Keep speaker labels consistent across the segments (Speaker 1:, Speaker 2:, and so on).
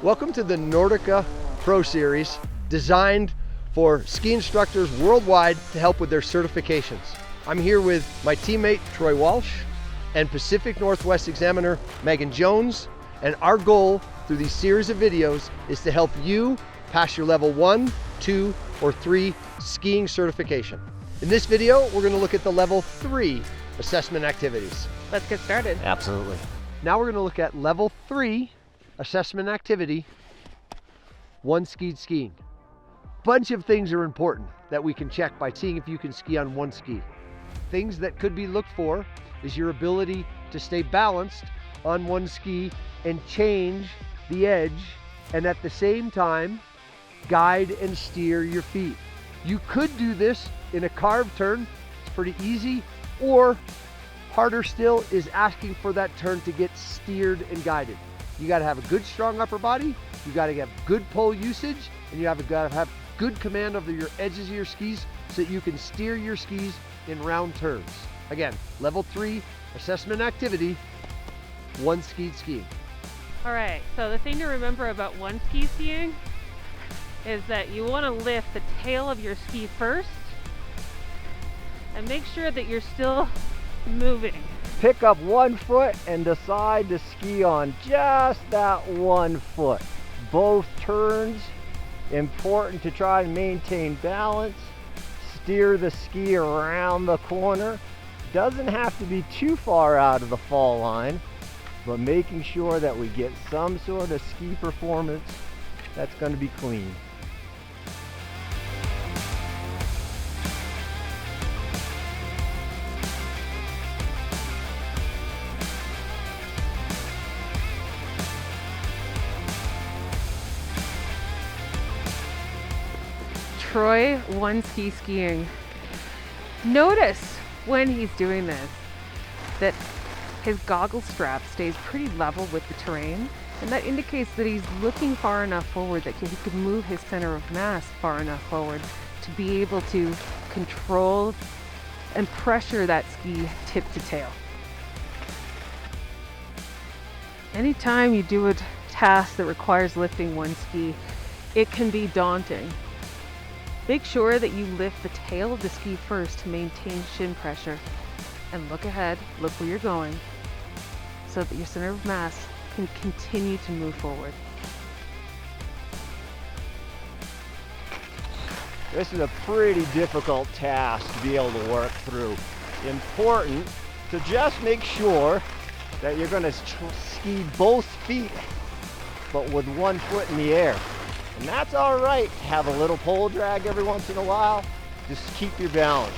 Speaker 1: Welcome to the Nordica Pro Series, designed for ski instructors worldwide to help with their certifications. I'm here with my teammate Troy Walsh and Pacific Northwest examiner Megan Jones, and our goal through these series of videos is to help you pass your level 1, 2, or 3 skiing certification. In this video, we're going to look at the level 3 assessment activities.
Speaker 2: Let's get started.
Speaker 3: Absolutely.
Speaker 1: Now we're going to look at level 3 assessment activity, one-skied skiing. Bunch of things are important that we can check by seeing if you can ski on one ski. Things that could be looked for is your ability to stay balanced on one ski and change the edge, and at the same time guide and steer your feet. You could do this in a carved turn, it's pretty easy, or harder still is asking for that turn to get steered and guided. You got to have a good strong upper body, you got to have good pole usage, and you got to have good command over your edges of your skis so that you can steer your skis in round turns. Again, level 3 assessment activity, one-skied skiing.
Speaker 2: All right, so the thing to remember about one-ski skiing is that you want to lift the tail of your ski first and make sure that you're still moving.
Speaker 3: Pick up one foot and decide to ski on just that one foot. Both turns, important to try and maintain balance. Steer the ski around the corner. Doesn't have to be too far out of the fall line, but making sure that we get some sort of ski performance that's going to be clean.
Speaker 2: Troy one-ski skiing. Notice when he's doing this that his goggle strap stays pretty level with the terrain, and that indicates that he's looking far enough forward that he can move his center of mass far enough forward to be able to control and pressure that ski tip to tail. Anytime you do a task that requires lifting one ski, it can be daunting. Make sure that you lift the tail of the ski first to maintain shin pressure, and look ahead, look where you're going, so that your center of mass can continue to move forward.
Speaker 3: This is a pretty difficult task to be able to work through. Important to just make sure that you're going to ski both feet, but with one foot in the air. And that's all right. Have a little pole drag every once in a while. Just keep your balance.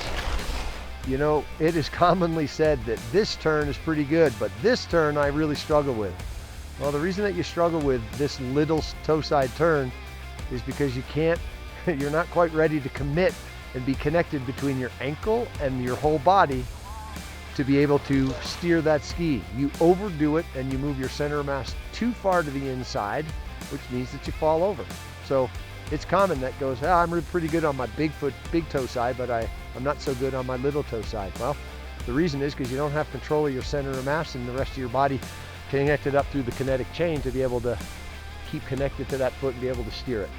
Speaker 1: You know, it is commonly said that this turn is pretty good, but this turn I really struggle with. Well, the reason that you struggle with this little toe side turn is because you're not quite ready to commit and be connected between your ankle and your whole body to be able to steer that ski. You overdo it and you move your center of mass too far to the inside, which means that you fall over. So it's common that goes, oh, I'm pretty good on my big toe side, but I'm not so good on my little toe side. Well, the reason is because you don't have control of your center of mass and the rest of your body connected up through the kinetic chain to be able to keep connected to that foot and be able to steer it.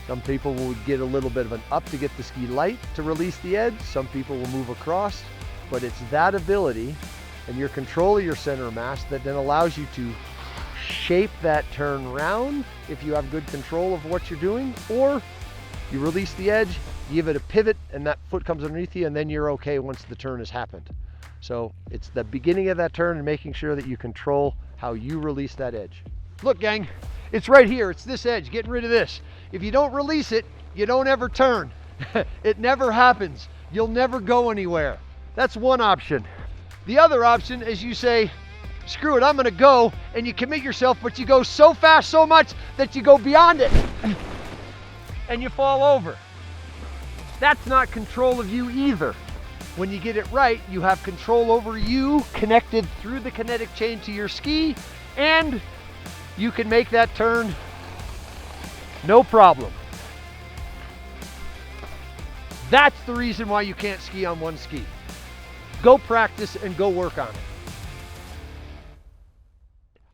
Speaker 1: Some people will get a little bit of an up to get the ski light to release the edge. Some people will move across, but it's that ability and your control of your center of mass that then allows you to shape that turn round if you have good control of what you're doing, or you release the edge, you give it a pivot, and that foot comes underneath you, and then you're okay once the turn has happened. So it's the beginning of that turn and making sure that you control how you release that edge. Look, gang, it's right here. It's this edge. Getting rid of this. If you don't release it, you don't ever turn. It never happens. You'll never go anywhere. That's one option. The other option is you say, screw it, I'm gonna go, and you commit yourself, but you go so fast, so much that you go beyond it and you fall over. That's not control of you either. When you get it right, you have control over you connected through the kinetic chain to your ski, and you can make that turn no problem. That's the reason why you can't ski on one ski. Go practice and go work on it.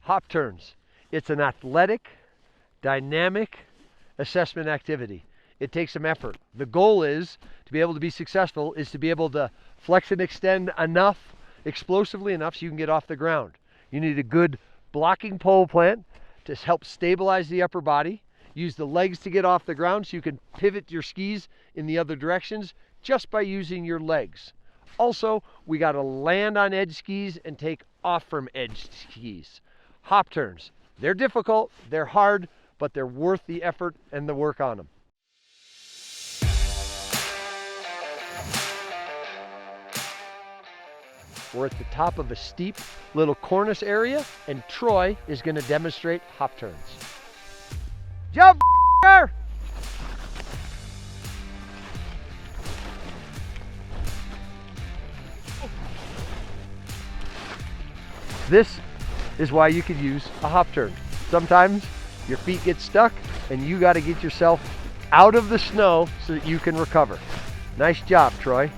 Speaker 1: Hop turns. It's an athletic, dynamic assessment activity. It takes some effort. The goal is to be able to be successful is to be able to flex and extend enough, explosively enough so you can get off the ground. You need a good blocking pole plant to help stabilize the upper body. Use the legs to get off the ground so you can pivot your skis in the other directions just by using your legs. Also, we got to land on edge skis and take off from edge skis. Hop turns. They're difficult, they're hard, but they're worth the effort and the work on them. We're at the top of a steep little cornice area, and Troy is going to demonstrate hop turns. Jump! This is why you could use a hop turn. Sometimes your feet get stuck and you got to get yourself out of the snow so that you can recover. Nice job, Troy.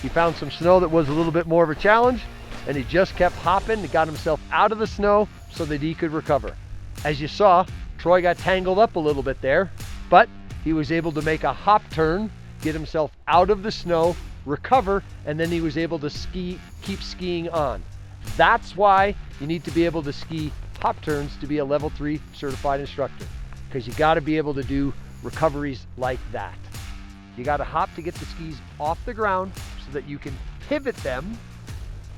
Speaker 1: He found some snow that was a little bit more of a challenge, and he just kept hopping and got himself out of the snow so that he could recover. As you saw, Troy got tangled up a little bit there, but he was able to make a hop turn, get himself out of the snow, recover, and then he was able to keep skiing on. That's why you need to be able to ski hop turns to be a level 3 certified instructor, because you got to be able to do recoveries like that. You got to hop to get the skis off the ground so that you can pivot them,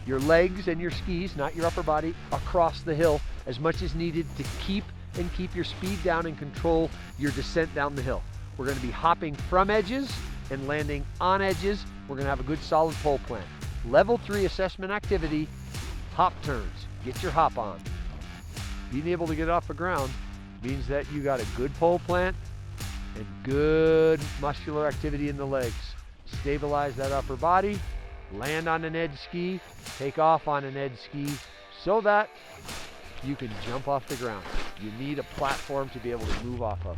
Speaker 1: your legs and your skis, not your upper body, across the hill as much as needed to keep your speed down and control your descent down the hill. We're going to be hopping from edges and landing on edges. We're going to have a good solid pole plant. Level 3 assessment activity, hop turns. Get your hop on. Being able to get off the ground means that you got a good pole plant and good muscular activity in the legs. Stabilize that upper body, land on an edge ski, take off on an edge ski so that you can jump off the ground. You need a platform to be able to move off of.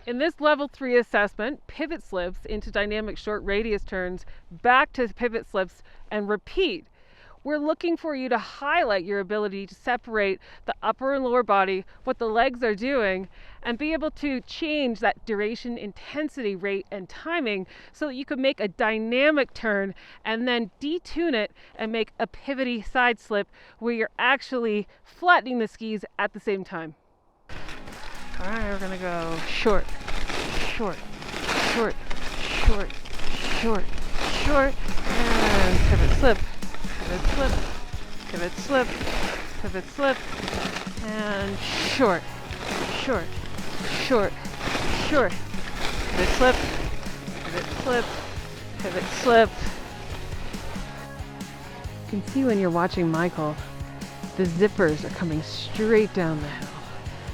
Speaker 2: In this level 3 assessment, pivot slips into dynamic short radius turns, back to pivot slips, and repeat. We're looking for you to highlight your ability to separate the upper and lower body, what the legs are doing, and be able to change that duration, intensity, rate, and timing so that you can make a dynamic turn and then detune it and make a pivoty side slip where you're actually flattening the skis at the same time. All right, we're gonna go short, short, short, short, short, short, and pivot slip, pivot slip, pivot slip, pivot slip, and short, short, short, short, pivot slip, pivot slip, pivot slip. You can see when you're watching Michael, the zippers are coming straight down the hill.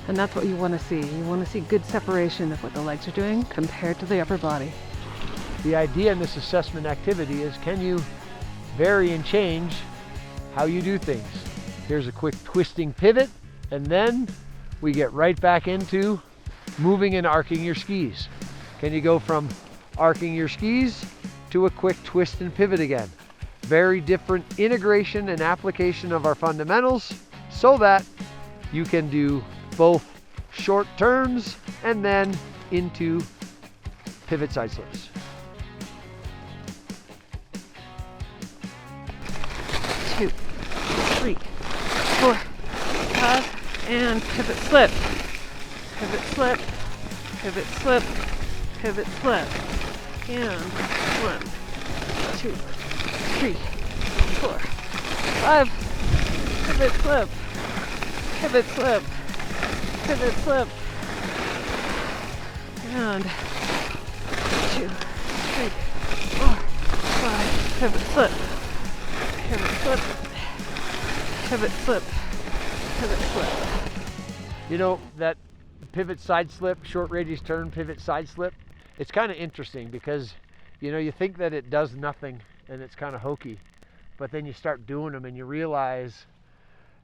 Speaker 2: And that's what you want to see. You want to see good separation of what the legs are doing compared to the upper body.
Speaker 1: The idea in this assessment activity is, can you vary and change how you do things? Here's a quick twisting pivot, and then we get right back into moving and arcing your skis. Can you go from arcing your skis to a quick twist and pivot again? Very different integration and application of our fundamentals so that you can do both short turns and then into pivot side slips.
Speaker 2: Two, three, 4, 5, and pivot slip, pivot slip, pivot slip, pivot slip, and 1, 2, 3, 4, 5, pivot slip, pivot slip, pivot slip, and 2, 3, 4, 5, pivot slip, pivot slip, pivot slip, pivot slip.
Speaker 1: You know, that pivot side slip, short radius turn, pivot side slip, it's kind of interesting because You know, you think that it does nothing and it's kind of hokey, but then you start doing them and you realize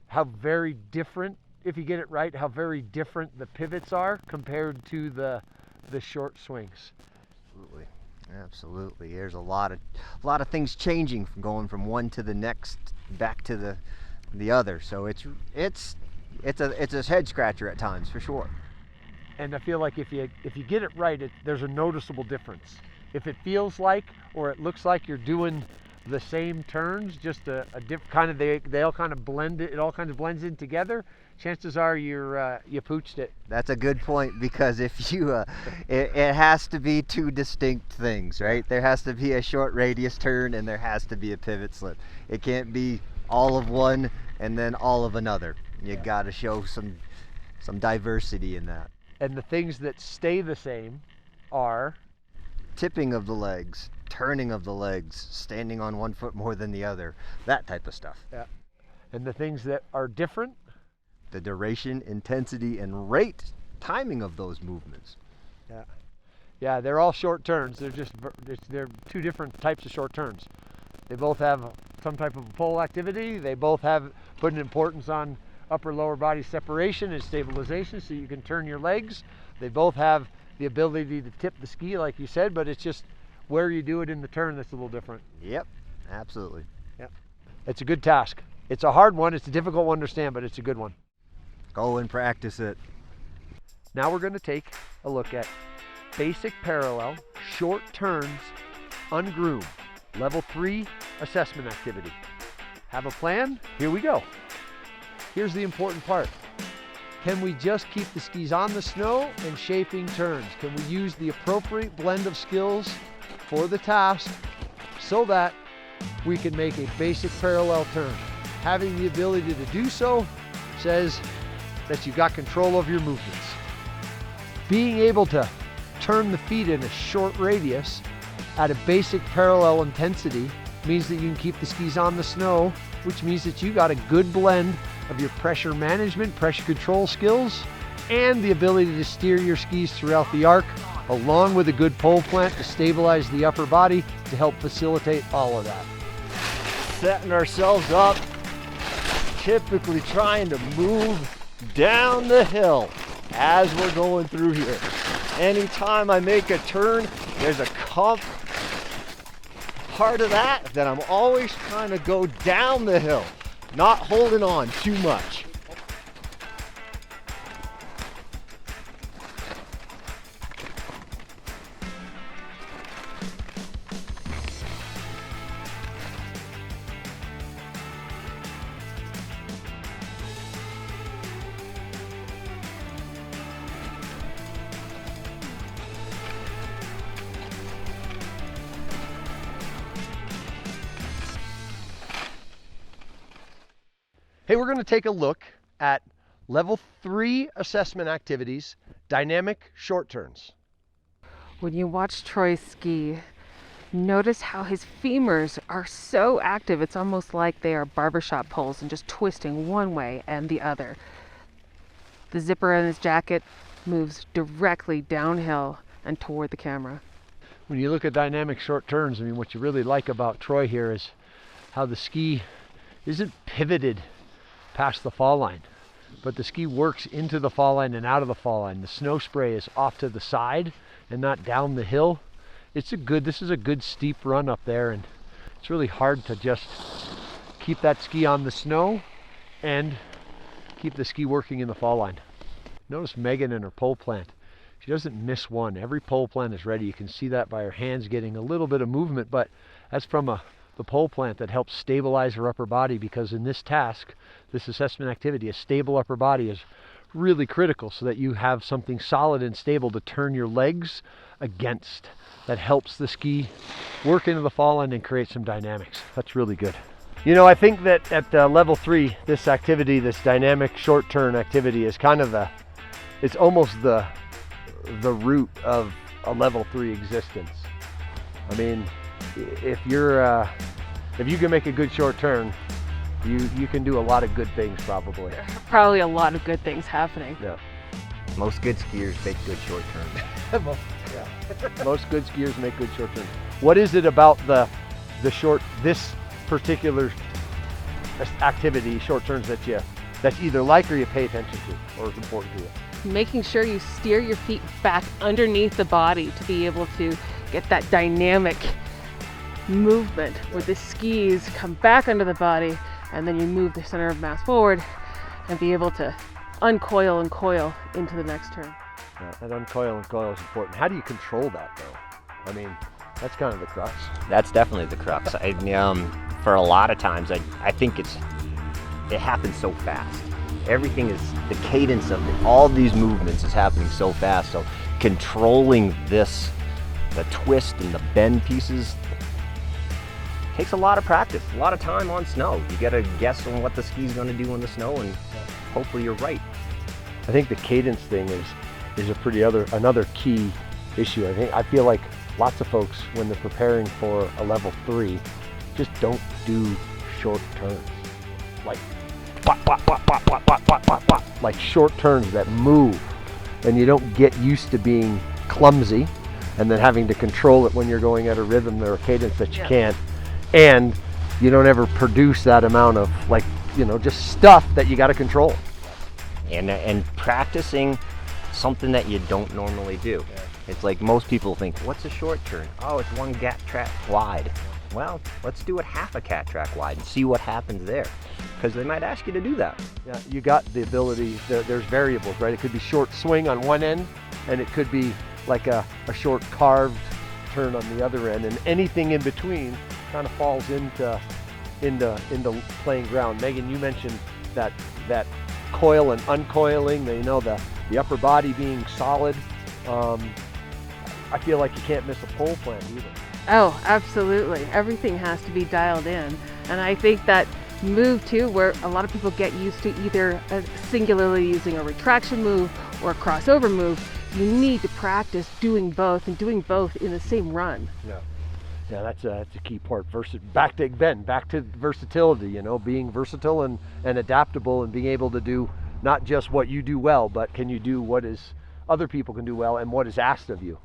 Speaker 1: how very different, if you get it right, how very different the pivots are compared to the short swings.
Speaker 3: Absolutely, absolutely. There's a lot of things changing from going from one to the next, back to the other. So it's a head scratcher at times for sure.
Speaker 1: And I feel like if you get it right, there's a noticeable difference. If it feels like or it looks like you're doing the same turns, just a different kind of, they all kind of blend it all kind of blends in together, chances are you pooched it.
Speaker 3: That's a good point, because if you it has to be two distinct things, right? There has to be a short radius turn and there has to be a pivot slip. It can't be all of one and then all of another. You got to show some diversity in that.
Speaker 1: And the things that stay the same are
Speaker 3: tipping of the legs, turning of the legs, standing on one foot more than the other, that type of stuff.
Speaker 1: Yeah. And the things that are different,
Speaker 3: the duration, intensity, and rate, timing of those movements.
Speaker 1: Yeah. Yeah, they're all short turns. They're two different types of short turns. They both have some type of pole activity. They both have put an importance on upper lower body separation and stabilization so you can turn your legs. They both have the ability to tip the ski, like you said, but it's just where you do it in the turn that's a little different.
Speaker 3: Yep, absolutely.
Speaker 1: Yep. It's a good task. It's a hard one. It's a difficult one to understand, but it's a good one.
Speaker 3: Go and practice it.
Speaker 1: Now we're going to take a look at basic parallel short turns ungroomed level 3 assessment activity. Have a plan? Here we go. Here's the important part. Can we just keep the skis on the snow and shaping turns? Can we use the appropriate blend of skills for the task so that we can make a basic parallel turn? Having the ability to do so says that you've got control of your movements. Being able to turn the feet in a short radius at a basic parallel intensity means that you can keep the skis on the snow, which means that you got a good blend of your pressure management, pressure control skills, and the ability to steer your skis throughout the arc, along with a good pole plant to stabilize the upper body to help facilitate all of that.
Speaker 3: Setting ourselves up, typically trying to move down the hill as we're going through here. Anytime I make a turn, there's a part of that I'm always trying to go down the hill, not holding on too much.
Speaker 1: Hey, we're going to take a look at level 3 assessment activities, dynamic short turns.
Speaker 2: When you watch Troy ski, notice how his femurs are so active. It's almost like they are barbershop poles and just twisting one way and the other. The zipper on his jacket moves directly downhill and toward the camera.
Speaker 1: When you look at dynamic short turns, I mean, what you really like about Troy here is how the ski isn't pivoted past the fall line, but the ski works into the fall line and out of the fall line. The snow spray is off to the side and not down the hill. This is a good steep run up there, and it's really hard to just keep that ski on the snow and keep the ski working in the fall line. Notice Megan and her pole plant. She doesn't miss one. Every pole plant is ready. You can see that by her hands getting a little bit of movement, but that's from the pole plant that helps stabilize her upper body, because in this task, this assessment activity, a stable upper body is really critical so that you have something solid and stable to turn your legs against. That helps the ski work into the fall line and create some dynamics. That's really good. You know, I think that at level 3, this activity, this dynamic short turn activity is kind of it's almost the root of a level 3 existence. I mean, if you can make a good short turn, you can do a lot of good things probably.
Speaker 2: There are probably a lot of good things happening.
Speaker 1: Yeah.
Speaker 3: Most good skiers make good short turns.
Speaker 1: Most good skiers make good short turns. What is it about this particular activity, short turns, that's either like or you pay attention to or is important to you?
Speaker 2: Making sure you steer your feet back underneath the body to be able to get that dynamic movement where the skis come back under the body and then you move the center of mass forward and be able to uncoil and coil into the next turn.
Speaker 1: Yeah, that uncoil and coil is important. How do you control that though? I mean, that's kind of the crux.
Speaker 4: That's definitely the crux. For a lot of times, I think it happens so fast. Everything is, the cadence of all these movements is happening so fast. So controlling this, the twist and the bend pieces, takes a lot of practice, a lot of time on snow. You gotta guess on what the ski's gonna do in the snow and hopefully you're right.
Speaker 1: I think the cadence thing is another key issue. I feel like lots of folks, when they're preparing for a level 3, just don't do short turns. Like like short turns that move, and you don't get used to being clumsy and then having to control it when you're going at a rhythm or a cadence that you can't, and you don't ever produce that amount of just stuff that you got to control.
Speaker 4: And practicing something that you don't normally do. It's like most people think, what's a short turn? Oh, it's one cat track wide. Well, let's do it half a cat track wide and see what happens there, because they might ask you to do that.
Speaker 1: Yeah, you got the ability. There's variables, right? It could be short swing on one end, and it could be like a short carved turn on the other end, and anything in between kind of falls into playing ground. Megan, you mentioned that coil and uncoiling, the upper body being solid. I feel like you can't miss a pole plant either.
Speaker 2: Oh, absolutely. Everything has to be dialed in. And I think that move too, where a lot of people get used to either singularly using a retraction move or a crossover move, you need to practice doing both and doing both in the same run.
Speaker 1: Yeah, that's a key part. Back to versatility, being versatile and adaptable and being able to do not just what you do well, but can you do what is other people can do well and what is asked of you.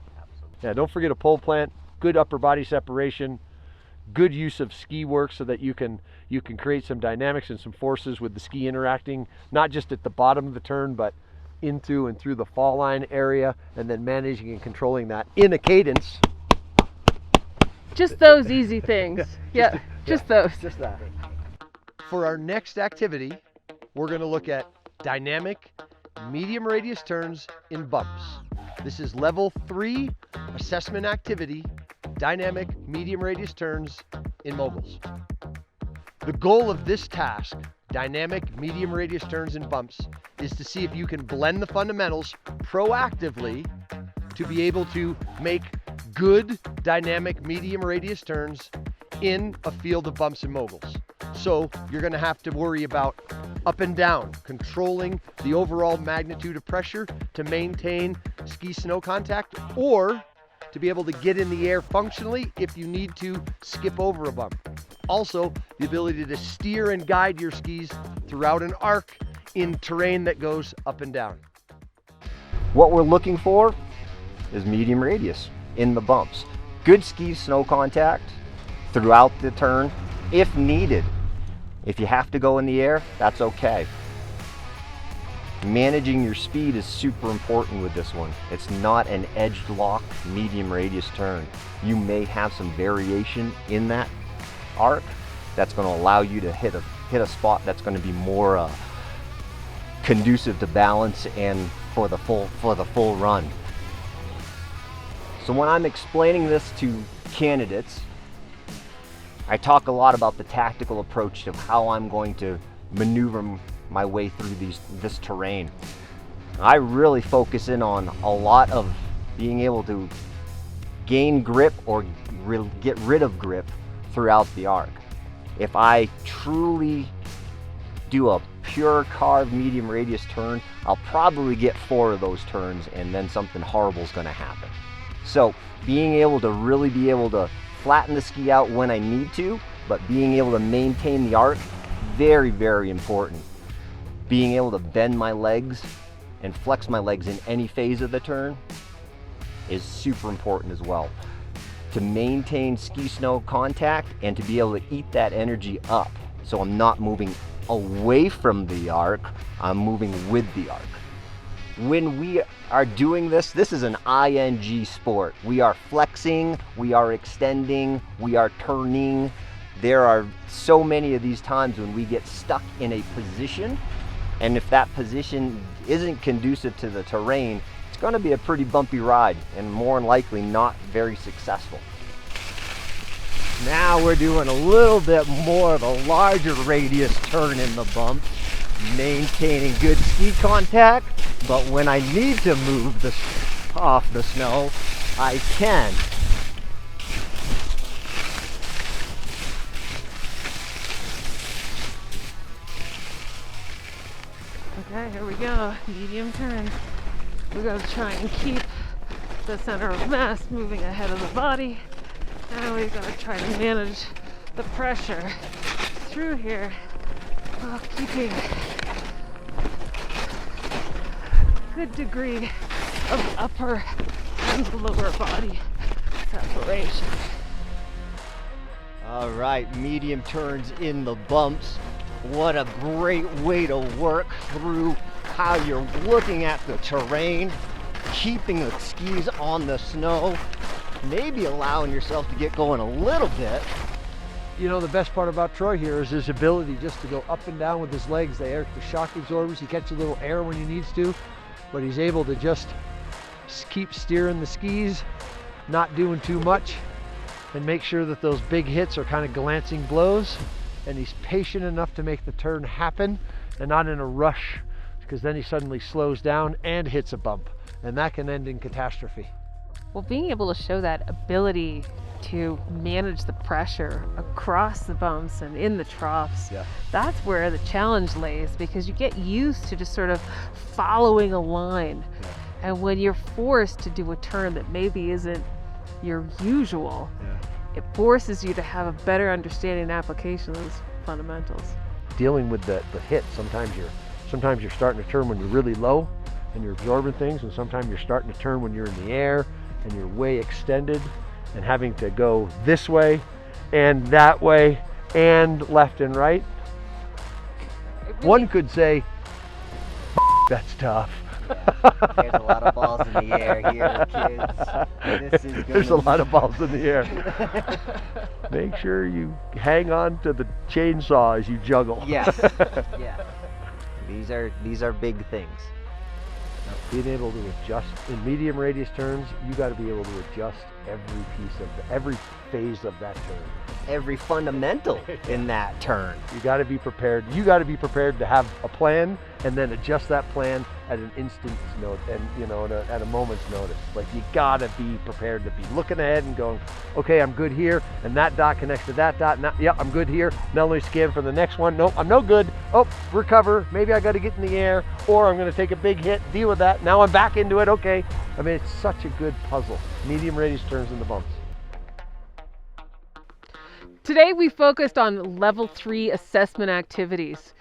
Speaker 1: Yeah, don't forget a pole plant, good upper body separation, good use of ski work so that you can create some dynamics and some forces with the ski interacting, not just at the bottom of the turn, but into and through the fall line area, and then managing and controlling that in a cadence.
Speaker 2: Just those easy things. Just those.
Speaker 1: Just that. For our next activity, we're going to look at dynamic medium radius turns in bumps. This is level 3 assessment activity, dynamic medium radius turns in moguls. The goal of this task, dynamic medium radius turns in bumps, is to see if you can blend the fundamentals proactively to be able to make good dynamic medium radius turns in a field of bumps and moguls. So you're going to have to worry about up and down, controlling the overall magnitude of pressure to maintain ski snow contact, or to be able to get in the air functionally if you need to skip over a bump. Also, the ability to steer and guide your skis throughout an arc in terrain that goes up and down.
Speaker 4: What we're looking for is medium radius in the bumps. Good ski snow contact throughout the turn if needed. If you have to go in the air, that's okay. Managing your speed is super important with this one. It's not an edged lock medium radius turn. You may have some variation in that arc that's going to allow you to hit a spot that's going to be more conducive to balance and for the full run. So when I'm explaining this to candidates, I talk a lot about the tactical approach of how I'm going to maneuver my way through this terrain. I really focus in on a lot of being able to gain grip or get rid of grip throughout the arc. If I truly do a pure carved medium radius turn, I'll probably get 4 of those turns and then something horrible is going to happen. So being able to flatten the ski out when I need to, but being able to maintain the arc, very, very important. Being able to bend my legs and flex my legs in any phase of the turn is super important as well. to maintain ski-snow contact and to be able to eat that energy up. So I'm not moving away from the arc, I'm moving with the arc. When we are doing this, this is an ing sport. We are flexing, we are extending, we are turning. There are so many of these times when we get stuck in a position, and if that position isn't conducive to the terrain, it's going to be a pretty bumpy ride and more than likely not very successful.
Speaker 3: Now we're doing a little bit more of a larger radius turn in the bumps, maintaining good ski contact, but when I need to move off the snow, I can.
Speaker 2: Okay, here we go. Medium turn. We're going to try and keep the center of mass moving ahead of the body. And we're going to try to manage the pressure through here while keeping a good degree of upper and lower body separation.
Speaker 3: All right, medium turns in the bumps. What a great way to work through how you're looking at the terrain, keeping the skis on the snow, maybe allowing yourself to get going a little bit.
Speaker 1: You know, the best part about Troy here is his ability just to go up and down with his legs. The shock absorbers, he catches a little air when he needs to, but he's able to just keep steering the skis, not doing too much, and make sure that those big hits are kind of glancing blows. And he's patient enough to make the turn happen and not in a rush, because then he suddenly slows down and hits a bump, and that can end in catastrophe.
Speaker 2: Well, being able to show that ability to manage the pressure across the bumps and in the troughs, that's where the challenge lays, because you get used to just sort of following a line. And when you're forced to do a turn that maybe isn't your usual, it forces you to have a better understanding and application of those fundamentals.
Speaker 1: Dealing with the hit, sometimes you're starting to turn when you're really low and you're absorbing things, and sometimes you're starting to turn when you're in the air and you're way extended, and having to go this way and that way and left and right. One could say, that's tough.
Speaker 3: There's a lot of balls in the air here, kids.
Speaker 1: There's a lot of balls in the air. Make sure you hang on to the chainsaw as you juggle.
Speaker 3: Yes. Yeah. These are big things.
Speaker 1: Being able to adjust in medium radius turns, you got to be able to adjust every phase of that turn.
Speaker 3: Every fundamental in that turn.
Speaker 1: You got to be prepared. You got to be prepared to have a plan and then adjust that plan at an instant's note, and at a moment's notice. Like, you got to be prepared to be looking ahead and going, okay, I'm good here, and that dot connects to that dot. Now, yeah, I'm good here. Now let me scan for the next one. Nope, I'm no good. Oh, recover. Maybe I got to get in the air, or I'm going to take a big hit, deal with that. Now I'm back into it. Okay. I mean, it's such a good puzzle. Medium radius turns in the bumps.
Speaker 2: Today we focused on level 3 assessment activities.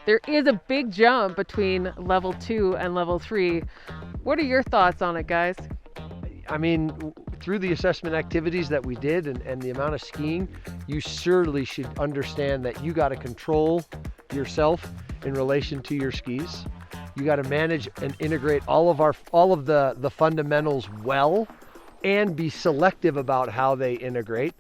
Speaker 2: There is a big jump between level 2 and level 3. What are your thoughts on it, guys?
Speaker 1: I mean, through the assessment activities that we did and the amount of skiing, you surely should understand that you got to control yourself in relation to your skis. You got to manage and integrate all of the fundamentals well, and be selective about how they integrate.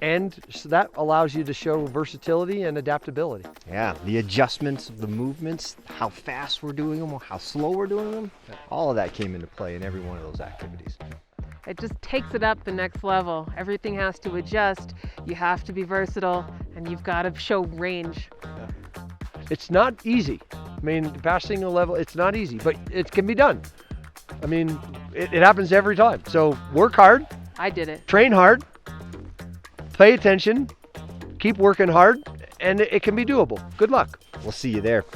Speaker 1: And so that allows you to show versatility and adaptability.
Speaker 3: Yeah, the adjustments of the movements, how fast we're doing them, or how slow we're doing them, all of that came into play in every one of those activities.
Speaker 2: It just takes it up the next level. Everything has to adjust. You have to be versatile, and you've got to show range.
Speaker 1: It's not easy. I mean, passing a level, it's not easy, but it can be done. I mean, it happens every time. So work hard.
Speaker 2: I did it.
Speaker 1: Train hard. Pay attention, keep working hard, and it can be doable. Good luck.
Speaker 3: We'll see you there.